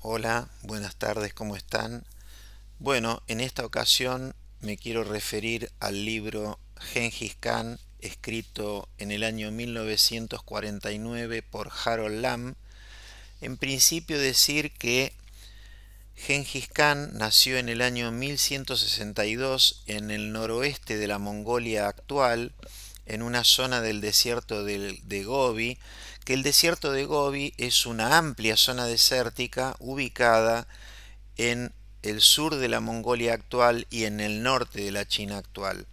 Hola, buenas tardes, ¿cómo están? Bueno, en esta ocasión me quiero referir al libro Gengis Khan, escrito en el año 1949 por Harold Lamb. En principio decir que Gengis Khan nació en el año 1162 en el noroeste de la Mongolia actual, en una zona del desierto de Gobi, que el desierto de Gobi es una amplia zona desértica ubicada en el sur de la Mongolia actual y en el norte de la China actual.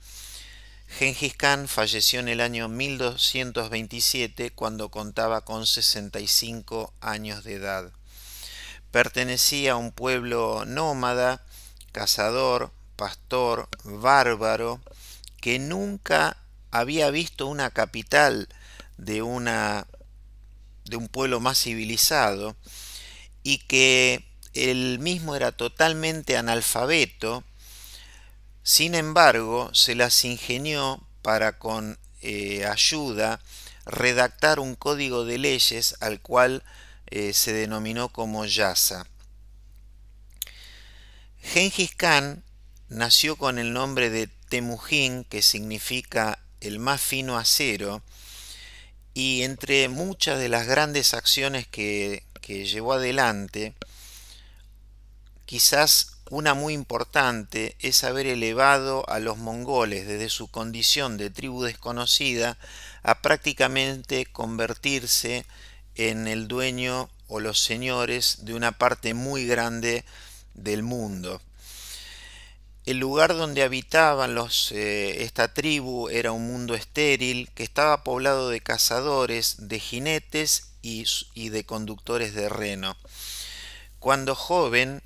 Gengis Khan falleció en el año 1227 cuando contaba con 65 años de edad. Pertenecía a un pueblo nómada, cazador, pastor, bárbaro, que nunca había visto una capital de, una, de un pueblo más civilizado y que él mismo era totalmente analfabeto. Sin embargo, se las ingenió para con ayuda redactar un código de leyes al cual se denominó como Yasa. Gengis Khan nació con el nombre de Temujin, que significa el más fino acero, y entre muchas de las grandes acciones que llevó adelante, quizás una muy importante es haber elevado a los mongoles desde su condición de tribu desconocida a prácticamente convertirse en el dueño o los señores de una parte muy grande del mundo. El lugar donde habitaban esta tribu era un mundo estéril que estaba poblado de cazadores, de jinetes y de conductores de reno. Cuando joven,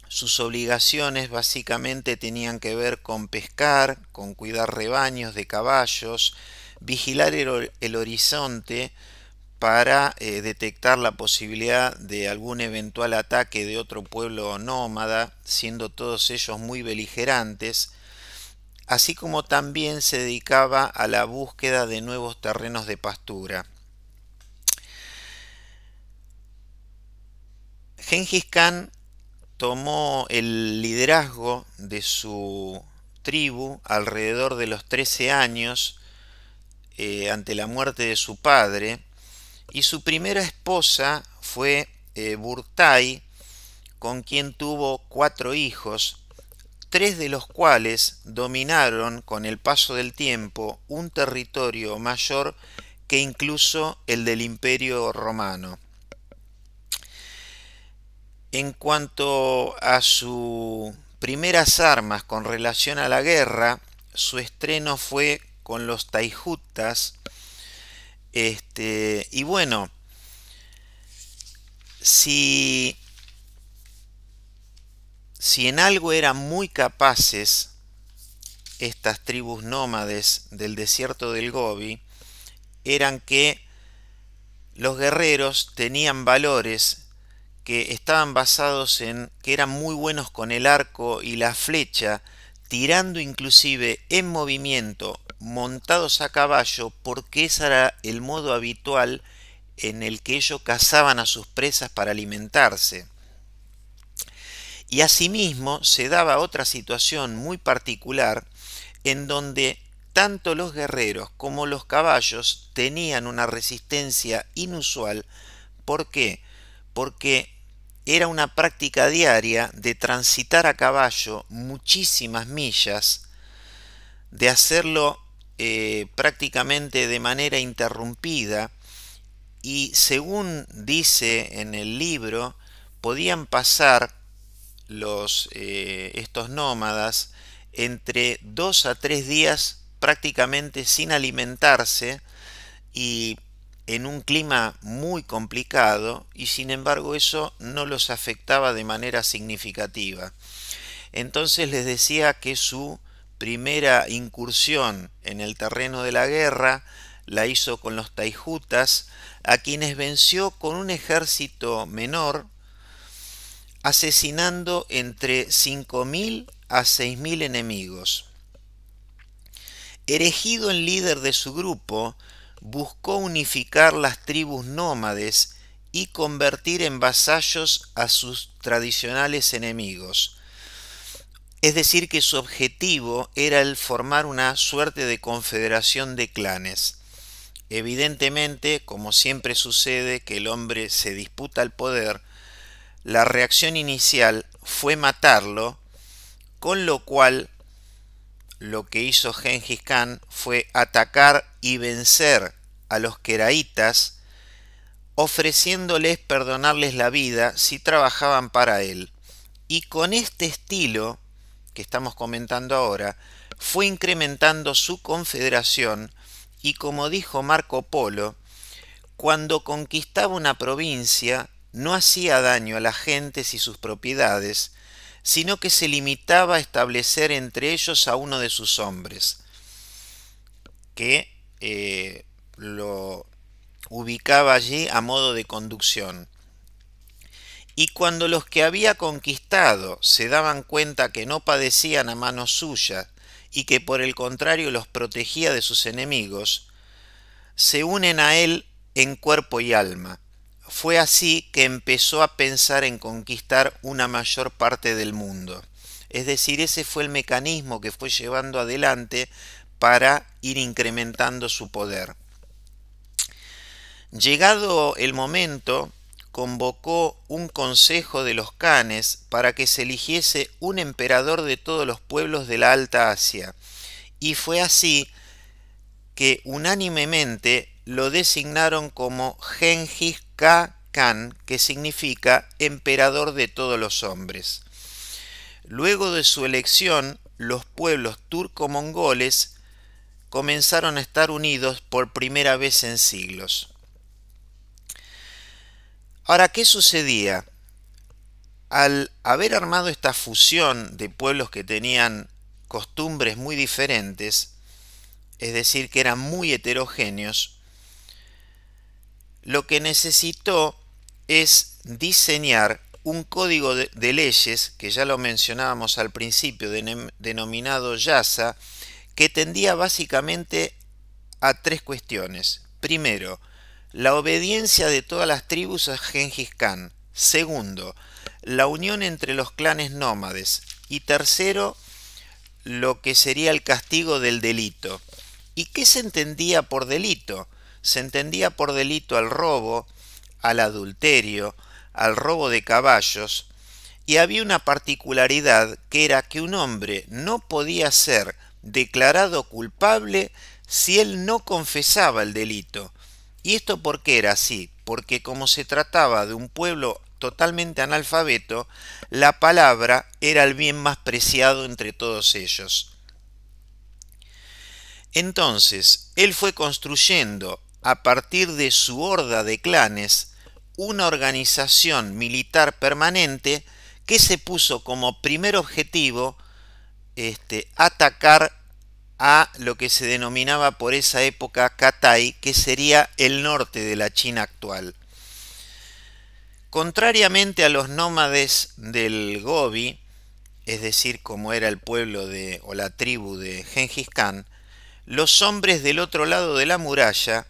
sus obligaciones básicamente tenían que ver con pescar, con cuidar rebaños de caballos, vigilar el horizonte para detectar la posibilidad de algún eventual ataque de otro pueblo nómada, siendo todos ellos muy beligerantes, así como también se dedicaba a la búsqueda de nuevos terrenos de pastura. Gengis Khan tomó el liderazgo de su tribu alrededor de los 13 años ante la muerte de su padre, y su primera esposa fue Burtai, con quien tuvo 4 hijos, 3 de los cuales dominaron con el paso del tiempo un territorio mayor que incluso el del Imperio Romano. En cuanto a sus primeras armas con relación a la guerra, su estreno fue con los taijutas. Y bueno, si, si en algo eran muy capaces estas tribus nómades del desierto del Gobi, eran que los guerreros tenían valores que estaban basados en que eran muy buenos con el arco y la flecha, tirando inclusive en movimiento, montados a caballo, porque ese era el modo habitual en el que ellos cazaban a sus presas para alimentarse. Y asimismo se daba otra situación muy particular en donde tanto los guerreros como los caballos tenían una resistencia inusual. ¿Por qué? Porque era una práctica diaria de transitar a caballo muchísimas millas, de hacerlo prácticamente de manera interrumpida, y según dice en el libro, podían pasar estos nómadas entre 2 a 3 días prácticamente sin alimentarse y en un clima muy complicado, y sin embargo eso no los afectaba de manera significativa. Entonces les decía que su primera incursión en el terreno de la guerra la hizo con los taijutas, a quienes venció con un ejército menor, asesinando entre 5.000 a 6.000 enemigos. Erigido en líder de su grupo, buscó unificar las tribus nómades y convertir en vasallos a sus tradicionales enemigos. Es decir, que su objetivo era el formar una suerte de confederación de clanes. Evidentemente, como siempre sucede que el hombre se disputa el poder, la reacción inicial fue matarlo, con lo cual lo que hizo Gengis Khan fue atacar y vencer a los queraitas, ofreciéndoles perdonarles la vida si trabajaban para él. Y con este estilo que estamos comentando ahora, fue incrementando su confederación y, como dijo Marco Polo, cuando conquistaba una provincia no hacía daño a las gentes y sus propiedades, sino que se limitaba a establecer entre ellos a uno de sus hombres, que lo ubicaba allí a modo de conducción. Y cuando los que había conquistado se daban cuenta que no padecían a mano suya y que por el contrario los protegía de sus enemigos, se unen a él en cuerpo y alma. Fue así que empezó a pensar en conquistar una mayor parte del mundo. Es decir, ese fue el mecanismo que fue llevando adelante para ir incrementando su poder. Llegado el momento, convocó un consejo de los khanes para que se eligiese un emperador de todos los pueblos de la Alta Asia, y fue así que unánimemente lo designaron como Gengis Khan, que significa emperador de todos los hombres. Luego de su elección, los pueblos turco-mongoles comenzaron a estar unidos por primera vez en siglos. Ahora, ¿qué sucedía? Al haber armado esta fusión de pueblos que tenían costumbres muy diferentes, es decir, que eran muy heterogéneos, lo que necesitó es diseñar un código de leyes, que ya lo mencionábamos al principio, denominado Yasa, que tendía básicamente a tres cuestiones. Primero, la obediencia de todas las tribus a Gengis Khan. Segundo, la unión entre los clanes nómades. Y tercero, lo que sería el castigo del delito. ¿Y qué se entendía por delito? Se entendía por delito al robo, al adulterio, al robo de caballos, y había una particularidad, que era que un hombre no podía ser declarado culpable si él no confesaba el delito. ¿Y esto por qué era así? Porque como se trataba de un pueblo totalmente analfabeto, la palabra era el bien más preciado entre todos ellos. Entonces, él fue construyendo, a partir de su horda de clanes, una organización militar permanente que se puso como primer objetivo atacar a lo que se denominaba por esa época Katai, que sería el norte de la China actual. Contrariamente a los nómades del Gobi, es decir, como era el pueblo o la tribu de Gengis Khan, los hombres del otro lado de la muralla,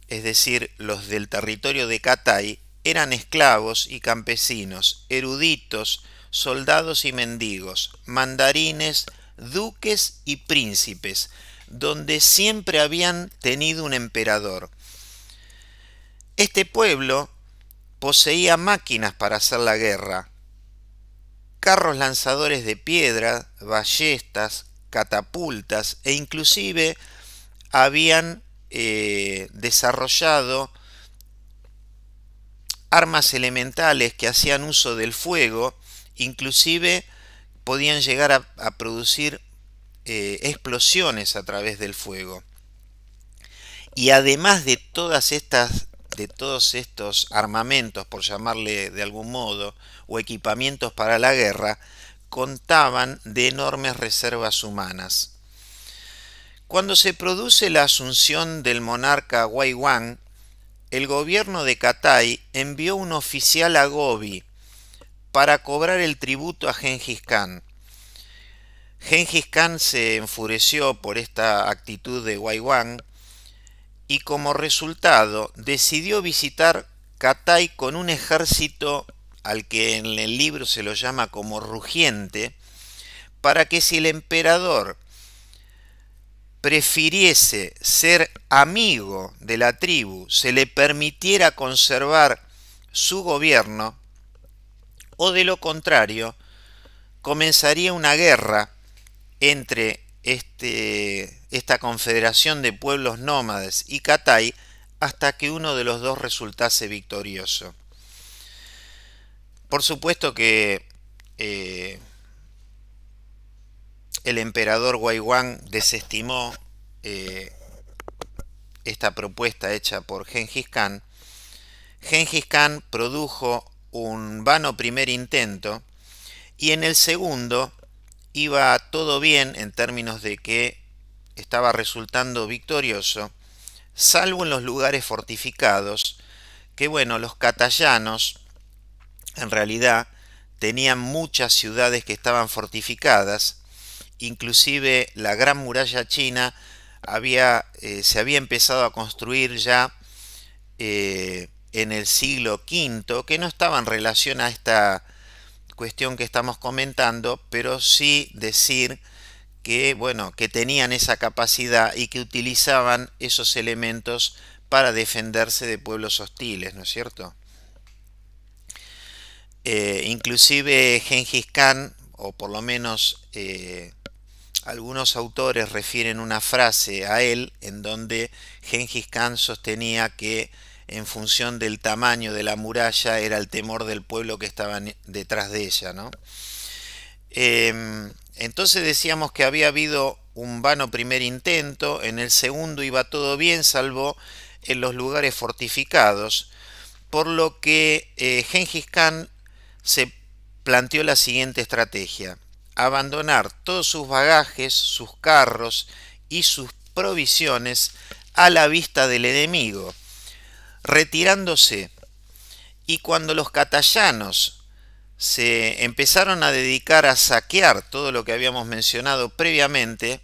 es decir, los del territorio de Katai, eran esclavos y campesinos, eruditos, soldados y mendigos, mandarines, duques y príncipes, donde siempre habían tenido un emperador. Este pueblo poseía máquinas para hacer la guerra, carros lanzadores de piedra, ballestas, catapultas, e inclusive habían desarrollado armas elementales que hacían uso del fuego, inclusive podían llegar a producir explosiones a través del fuego. Y además de todos estos armamentos, por llamarle de algún modo, o equipamientos para la guerra, contaban de enormes reservas humanas. Cuando se produce la asunción del monarca Wei Guang, el gobierno de Katai envió un oficial a Gobi para cobrar el tributo a Gengis Khan. Gengis Khan se enfureció por esta actitud de Wei Guang y como resultado decidió visitar Catay con un ejército al que en el libro se lo llama como rugiente, para que si el emperador prefiriese ser amigo de la tribu, se le permitiera conservar su gobierno, o de lo contrario, comenzaría una guerra entre esta confederación de pueblos nómades y Catay hasta que uno de los dos resultase victorioso. Por supuesto que el emperador Waiwang desestimó esta propuesta hecha por Gengis Khan. Gengis Khan produjo un vano primer intento y en el segundo iba todo bien en términos de que estaba resultando victorioso, salvo en los lugares fortificados, que bueno, los catayanos en realidad tenían muchas ciudades que estaban fortificadas, inclusive la Gran Muralla China se había empezado a construir ya en el siglo V, que no estaba en relación a esta cuestión que estamos comentando, pero sí decir que, bueno, que tenían esa capacidad y que utilizaban esos elementos para defenderse de pueblos hostiles, ¿no es cierto? Inclusive Gengis Khan, o por lo menos algunos autores refieren una frase a él en donde Gengis Khan sostenía que en función del tamaño de la muralla era el temor del pueblo que estaba detrás de ella, ¿no? Entonces decíamos que había habido un vano primer intento, en el segundo iba todo bien, salvo en los lugares fortificados, por lo que Gengis Khan se planteó la siguiente estrategia: abandonar todos sus bagajes, sus carros y sus provisiones a la vista del enemigo, retirándose. Y cuando los catayanos se empezaron a dedicar a saquear todo lo que habíamos mencionado previamente,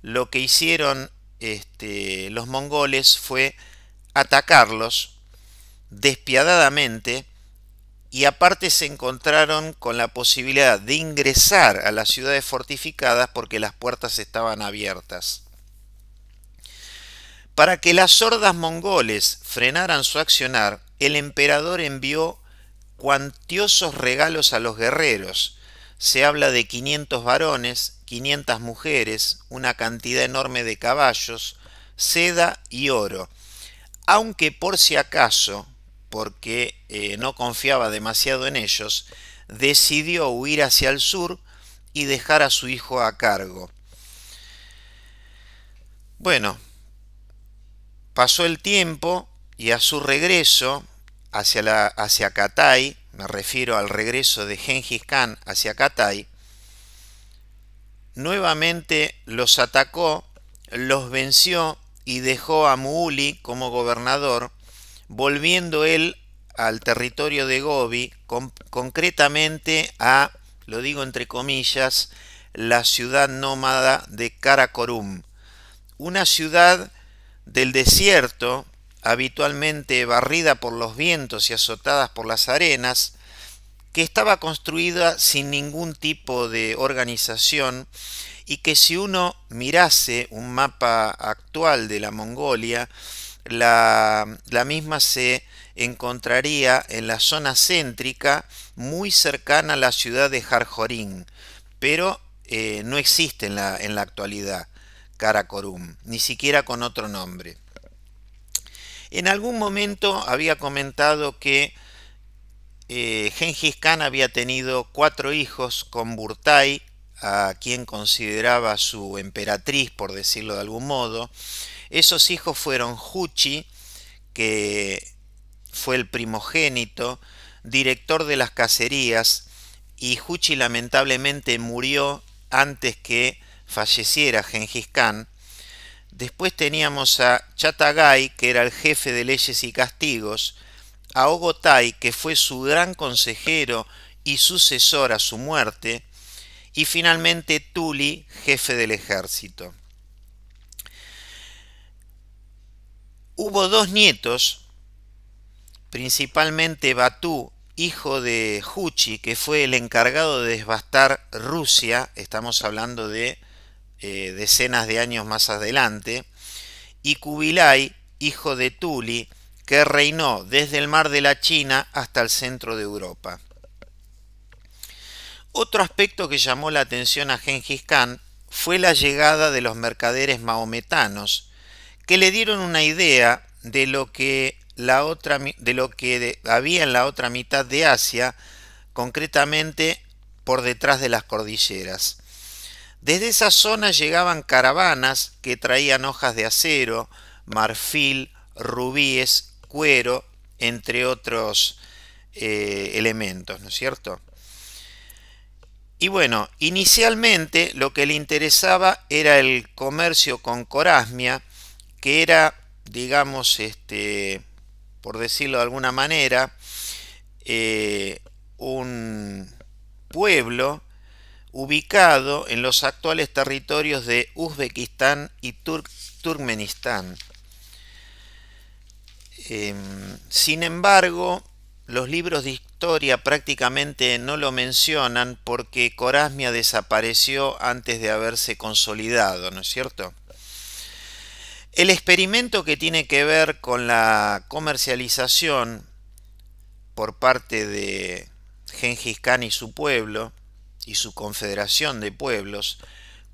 lo que hicieron los mongoles fue atacarlos despiadadamente, y aparte se encontraron con la posibilidad de ingresar a las ciudades fortificadas porque las puertas estaban abiertas. Para que las hordas mongoles frenaran su accionar, el emperador envió cuantiosos regalos a los guerreros. Se habla de 500 varones, 500 mujeres, una cantidad enorme de caballos, seda y oro. Aunque por si acaso, porque no confiaba demasiado en ellos, decidió huir hacia el sur y dejar a su hijo a cargo. Bueno, pasó el tiempo y a su regreso hacia Catay, me refiero al regreso de Gengis Khan hacia Catay, nuevamente los atacó, los venció y dejó a Muuli como gobernador, volviendo él al territorio de Gobi, concretamente a, lo digo entre comillas, la ciudad nómada de Karakorum, una ciudad del desierto, habitualmente barrida por los vientos y azotadas por las arenas, que estaba construida sin ningún tipo de organización y que si uno mirase un mapa actual de la Mongolia, la misma se encontraría en la zona céntrica muy cercana a la ciudad de Jarjorín, pero no existe en la actualidad Karakorum, ni siquiera con otro nombre. En algún momento había comentado que Gengis Khan había tenido 4 hijos con Burtai, a quien consideraba su emperatriz, por decirlo de algún modo. Esos hijos fueron Juchi, que fue el primogénito, director de las cacerías, y Juchi lamentablemente murió antes que falleciera Gengis Khan. Después teníamos a Chatagai, que era el jefe de leyes y castigos, a Ogotai, que fue su gran consejero y sucesor a su muerte, y finalmente Tuli, jefe del ejército. Hubo 2 nietos, principalmente Batú, hijo de Juchi, que fue el encargado de devastar Rusia, estamos hablando de decenas de años más adelante, y Kubilai, hijo de Tuli, que reinó desde el mar de la China hasta el centro de Europa. Otro aspecto que llamó la atención a Gengis Khan fue la llegada de los mercaderes mahometanos, que le dieron una idea de lo que había en la otra mitad de Asia, concretamente por detrás de las cordilleras. Desde esa zona llegaban caravanas que traían hojas de acero, marfil, rubíes, cuero, entre otros elementos, ¿no es cierto? Y bueno, inicialmente lo que le interesaba era el comercio con Corasmia, que era, digamos, por decirlo de alguna manera, un pueblo ubicado en los actuales territorios de Uzbekistán y Turkmenistán. Sin embargo, los libros de historia prácticamente no lo mencionan porque Corasmia desapareció antes de haberse consolidado, ¿no es cierto? El experimento que tiene que ver con la comercialización por parte de Gengis Khan y su pueblo y su confederación de pueblos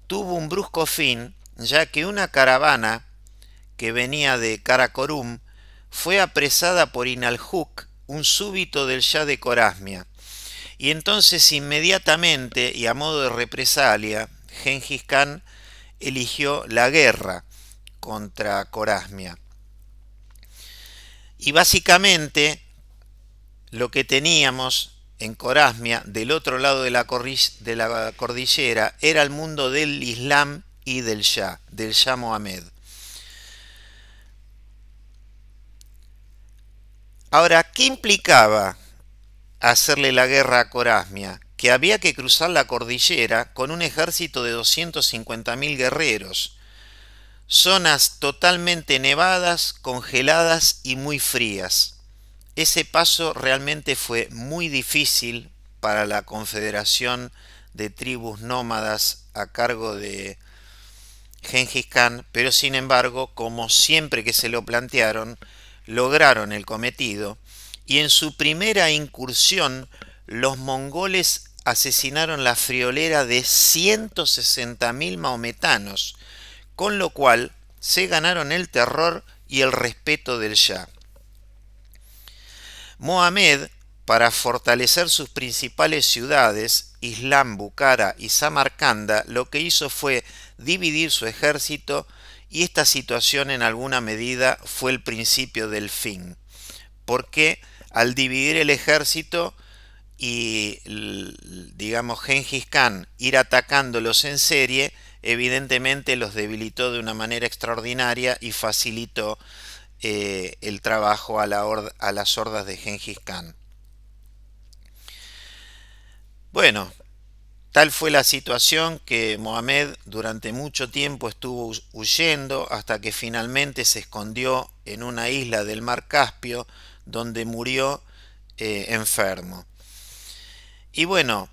tuvo un brusco fin, ya que una caravana que venía de Karakorum fue apresada por Inaljuk, un súbdito del Shah de Corasmia, y entonces inmediatamente y a modo de represalia Gengis Khan eligió la guerra contra Corasmia. Y básicamente lo que teníamos en Corasmia, del otro lado de la cordillera, era el mundo del Islam y del Shah Mohammed. Ahora, ¿qué implicaba hacerle la guerra a Corasmia? Que había que cruzar la cordillera con un ejército de 250.000 guerreros, zonas totalmente nevadas, congeladas y muy frías. Ese paso realmente fue muy difícil para la confederación de tribus nómadas a cargo de Gengis Khan, pero sin embargo, como siempre que se lo plantearon, lograron el cometido, y en su primera incursión los mongoles asesinaron la friolera de 160.000 mahometanos, con lo cual se ganaron el terror y el respeto del Shah. Mohamed, para fortalecer sus principales ciudades, Islam, Bukhara y Samarcanda, lo que hizo fue dividir su ejército, y esta situación en alguna medida fue el principio del fin, porque al dividir el ejército y, digamos, Gengis Khan ir atacándolos en serie, evidentemente los debilitó de una manera extraordinaria y facilitó el trabajo a las hordas de Gengis Khan. Bueno, tal fue la situación que Mohamed durante mucho tiempo estuvo huyendo hasta que finalmente se escondió en una isla del mar Caspio, donde murió enfermo. Y bueno,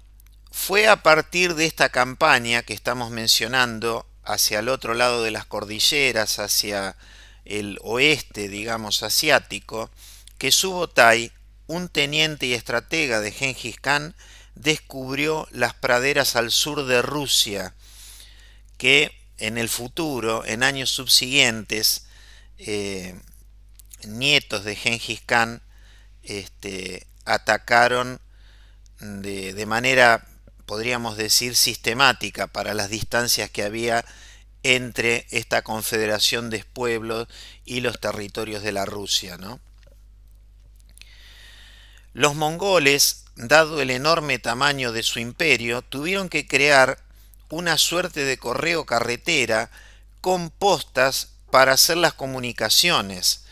fue a partir de esta campaña que estamos mencionando hacia el otro lado de las cordilleras, hacia el oeste, digamos, asiático, que Subotai, un teniente y estratega de Gengis Khan, descubrió las praderas al sur de Rusia, que en el futuro, en años subsiguientes, nietos de Gengis Khan atacaron de manera, podríamos decir, sistemática para las distancias que había entre esta confederación de pueblos y los territorios de la Rusia, ¿no? Los mongoles, dado el enorme tamaño de su imperio, tuvieron que crear una suerte de correo carretera con postas para hacer las comunicaciones,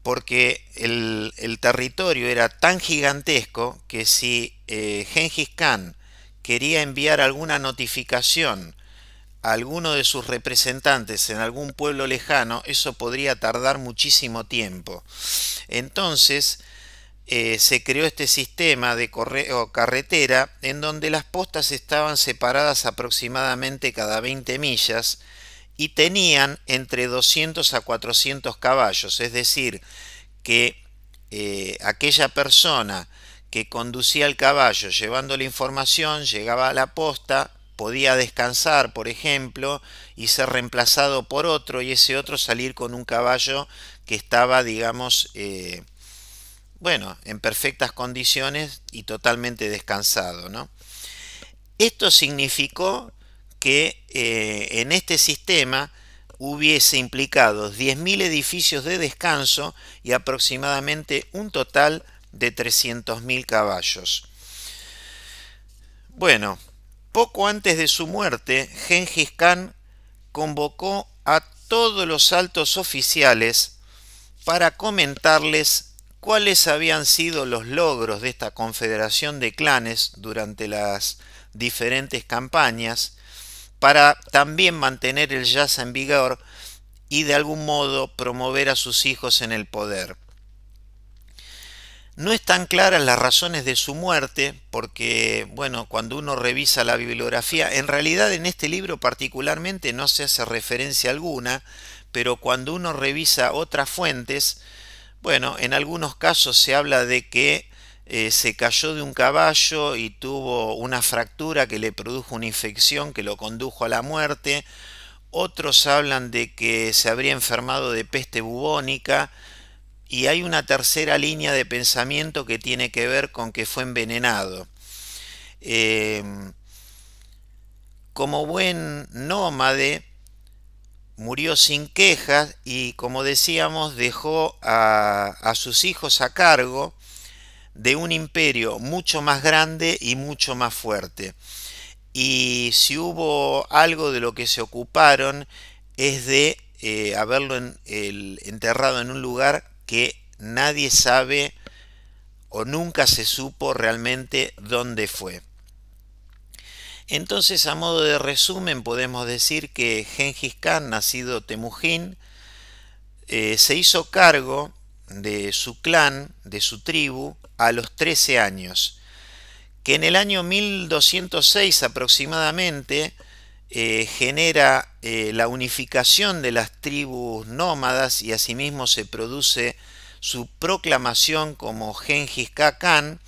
porque el territorio era tan gigantesco que si Gengis Khan quería enviar alguna notificación a alguno de sus representantes en algún pueblo lejano, eso podría tardar muchísimo tiempo. Entonces, se creó este sistema de correo carretera en donde las postas estaban separadas aproximadamente cada 20 millas y tenían entre 200 a 400 caballos, es decir, que aquella persona que conducía el caballo llevando la información llegaba a la posta, podía descansar, por ejemplo, y ser reemplazado por otro, y ese otro salir con un caballo que estaba, digamos, bueno, en perfectas condiciones y totalmente descansado, ¿no? Esto significó que en este sistema hubiese implicado 10.000 edificios de descanso y aproximadamente un total de 300.000 caballos. Bueno, poco antes de su muerte, Gengis Khan convocó a todos los altos oficiales para comentarles cuáles habían sido los logros de esta confederación de clanes durante las diferentes campañas, para también mantener el yasa en vigor y de algún modo promover a sus hijos en el poder. No están claras las razones de su muerte, porque, bueno, cuando uno revisa la bibliografía, en realidad en este libro particularmente no se hace referencia alguna, pero cuando uno revisa otras fuentes, bueno, en algunos casos se habla de que se cayó de un caballo y tuvo una fractura que le produjo una infección que lo condujo a la muerte. Otros hablan de que se habría enfermado de peste bubónica. Y hay una tercera línea de pensamiento que tiene que ver con que fue envenenado. Como buen nómade, murió sin quejas y, como decíamos, dejó a sus hijos a cargo de un imperio mucho más grande y mucho más fuerte. Y si hubo algo de lo que se ocuparon es de haberlo enterrado en un lugar que nadie sabe o nunca se supo realmente dónde fue. Entonces, a modo de resumen, podemos decir que Gengis Khan, nacido Temujin, se hizo cargo de su clan, de su tribu, a los 13 años, que en el año 1206 aproximadamente genera la unificación de las tribus nómadas y asimismo se produce su proclamación como Gengis Khan.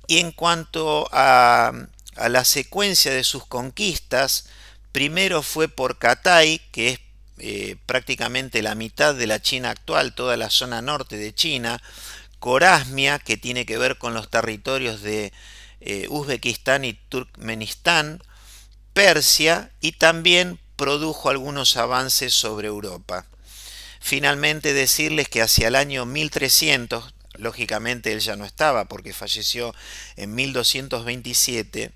Y en cuanto a la secuencia de sus conquistas, primero fue por Catay, que es prácticamente la mitad de la China actual, toda la zona norte de China, Corasmia, que tiene que ver con los territorios de Uzbekistán y Turkmenistán, Persia, y también produjo algunos avances sobre Europa. Finalmente decirles que hacia el año 1300, lógicamente él ya no estaba porque falleció en 1227,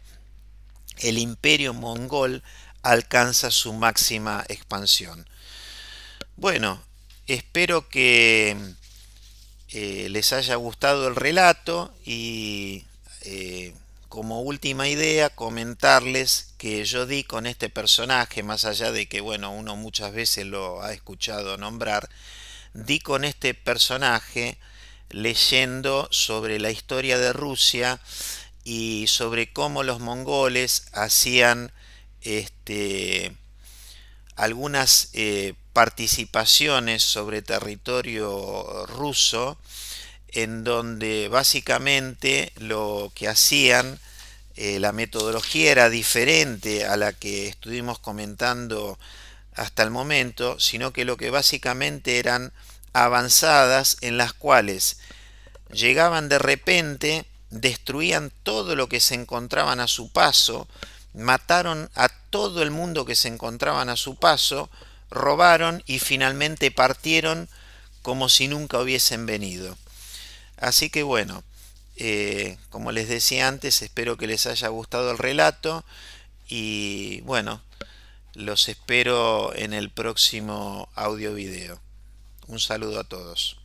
el imperio mongol alcanza su máxima expansión. Bueno, espero que les haya gustado el relato y como última idea comentarles que yo di con este personaje, más allá de que bueno, uno muchas veces lo ha escuchado nombrar, di con este personaje leyendo sobre la historia de Rusia y sobre cómo los mongoles hacían algunas participaciones sobre territorio ruso, en donde básicamente lo que hacían, la metodología era diferente a la que estuvimos comentando hasta el momento, sino que lo que básicamente eran avanzadas en las cuales llegaban de repente, destruían todo lo que se encontraban a su paso, mataron a todo el mundo que se encontraban a su paso, robaron y finalmente partieron como si nunca hubiesen venido. Así que bueno, como les decía antes, espero que les haya gustado el relato y bueno, los espero en el próximo audio video. Un saludo a todos.